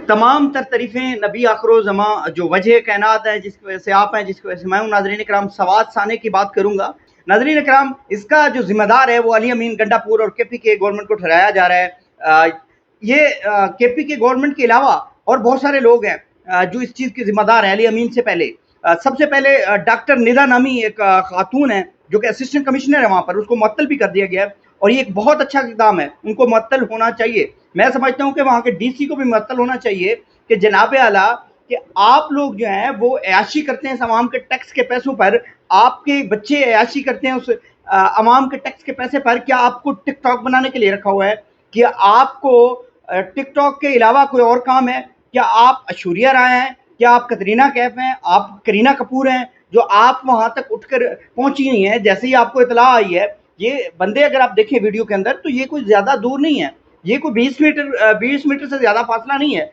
تمام تر تعریفیں نبی آخر و زمان جو وجہ کائنات ہے، جس کی وجہ سے آپ ہیں، جس کی وجہ سے میں ہوں، ناظرین اکرام سواد ثانے کی بات کروں گا۔ ناظرین اکرام، اس کا جو ذمہ دار ہے وہ علی امین گنڈا پور اور کے پی کے گورنمنٹ کو ٹھہرایا جا رہا ہے۔ یہ کے پی کے گورنمنٹ کے علاوہ اور بہت سارے لوگ ہیں جو اس چیز کے ذمہ دار ہیں علی امین سے پہلے۔ سب سے پہلے ڈاکٹر ندا نامی ایک خاتون ہے جو کہ اسسٹنٹ کمشنر ہے وہاں پر، اس کو معطل بھی کر دیا گیا ہے، اور یہ ایک بہت اچھا اقدام ہے، ان کو معطل ہونا چاہیے۔ میں سمجھتا ہوں کہ وہاں کے ڈی سی کو بھی معطل ہونا چاہیے کہ جناب اعلیٰ کہ آپ لوگ جو ہیں وہ عیاشی کرتے ہیں عوام کے ٹیکس کے پیسوں پر، آپ کے بچے عیاشی کرتے ہیں اس عوام کے ٹیکس کے پیسے پر۔ کیا آپ کو ٹک ٹاک بنانے کے لیے رکھا ہوا ہے؟ کیا آپ کو ٹک ٹاک کے علاوہ کوئی اور کام ہے؟ کیا آپ ایشوریا رائے ہیں؟ کیا آپ کترینہ کیف ہیں؟ آپ کرینہ کپور ہیں جو آپ وہاں تک اٹھ کر پہنچی ہوئی ہیں جیسے ہی آپ کو اطلاع آئی ہے؟ یہ بندے اگر آپ دیکھیں ویڈیو کے اندر تو یہ کوئی زیادہ دور نہیں ہے، یہ کوئی 20 میٹر سے زیادہ فاصلہ نہیں ہے،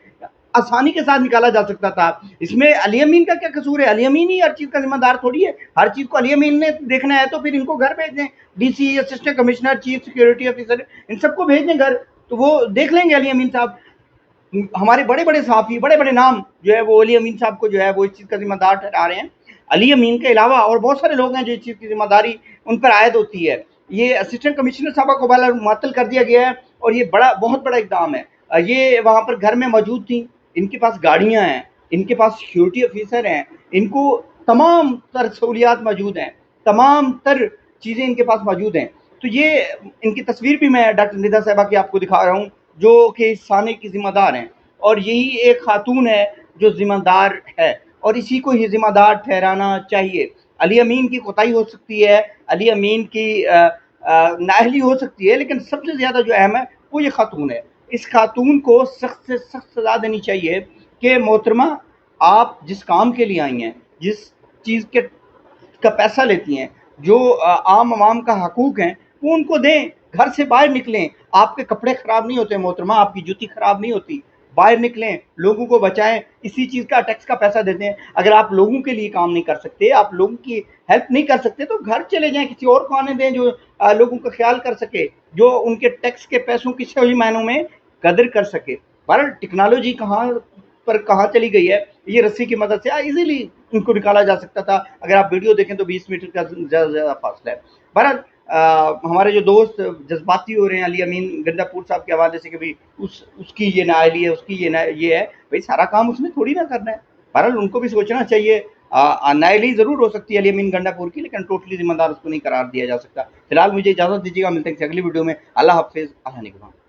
آسانی کے ساتھ نکالا جا سکتا تھا۔ اس میں علی امین کا کیا قصور ہے؟ علی امین ہی ہر چیز کا ذمہ دار تھوڑی ہے، ہر چیز کو علی امین نے دیکھنا ہے تو پھر ان کو گھر بھیج دیں، D C, assistant commissioner, chief security officer, ان سب کو بھیج دیں گھر، تو وہ دیکھ لیں گے علی امین صاحب۔ ہمارے بڑے بڑے صحافی، بڑے بڑے نام جو ہے وہ علی امین صاحب کو جو ہے وہ اس چیز کا ذمہ دار ٹھہرا رہے ہیں۔ علی امین کے علاوہ اور بہت سارے لوگ ہیں جو اس چیز کی ذمہ داری ان پر عائد ہوتی ہے۔ یہ اسسٹنٹ کمشنر صاحبہ کو معطل کر دیا گیا ہے اور یہ بہت بڑا اقدام ہے۔ یہ وہاں پر گھر میں موجود تھیں، ان کے پاس گاڑیاں ہیں، ان کے پاس سیکیورٹی آفیسر ہیں، ان کو تمام تر سہولیات موجود ہیں، تمام تر چیزیں ان کے پاس موجود ہیں۔ تو یہ ان کی تصویر بھی میں ڈاکٹر ندا صاحبہ کی آپ کو دکھا رہا ہوں جو کہ اس ثانے کی ذمہ دار ہیں، اور یہی ایک خاتون ہے جو ذمہ دار ہے اور اسی کو ہی ذمہ دار ٹھہرانا چاہیے۔ علی امین کی کوتاہی ہو سکتی ہے، علی امین کی نااہلی ہو سکتی ہے، لیکن سب سے زیادہ جو اہم ہے وہ یہ خاتون ہے۔ اس خاتون کو سخت سے سخت سزا دینی چاہیے کہ محترمہ آپ جس کام کے لیے آئی ہیں، جس چیز کا پیسہ لیتی ہیں، جو عام عوام کا حقوق ہیں وہ ان کو دیں، گھر سے باہر نکلیں۔ آپ کے کپڑے خراب نہیں ہوتے محترمہ، آپ کی جوتی خراب نہیں ہوتی، باہر نکلیں، لوگوں کو بچائیں، اسی چیز کا ٹیکس کا پیسہ دیتے ہیں۔ اگر آپ لوگوں کے لیے کام نہیں کر سکتے، آپ لوگوں کی ہیلپ نہیں کر سکتے تو گھر چلے جائیں، کسی اور کو آنے دیں جو لوگوں کا خیال کر سکے، جو ان کے ٹیکس کے پیسوں کی صحیح معنوں میں قدر کر سکے۔ بہرحال ٹیکنالوجی کہاں چلی گئی ہے، یہ رسی کی مدد سے ایزیلی ان کو نکالا جا سکتا تھا۔ اگر آپ ویڈیو دیکھیں تو 20 میٹر کا زیادہ فاصلہ ہے۔ بہرحال ہمارے جو دوست جذباتی ہو رہے ہیں علی امین گنڈا پور صاحب کے حوالے سے کہ بھی اس کی یہ نااہلی ہے، اس کی یہ ہے، بھائی سارا کام اس نے تھوڑی نہ کرنا ہے۔ بہرحال ان کو بھی سوچنا چاہیے، نااہلی ضرور ہو سکتی ہے علی امین گنڈا پور کی، لیکن ٹوٹلی ذمہ دار اس کو نہیں قرار دیا جا سکتا۔ فی الحال مجھے اجازت دیجیے گا، ملتے ہیں اگلی ویڈیو میں۔ اللہ حافظ، اللہ نگہبان۔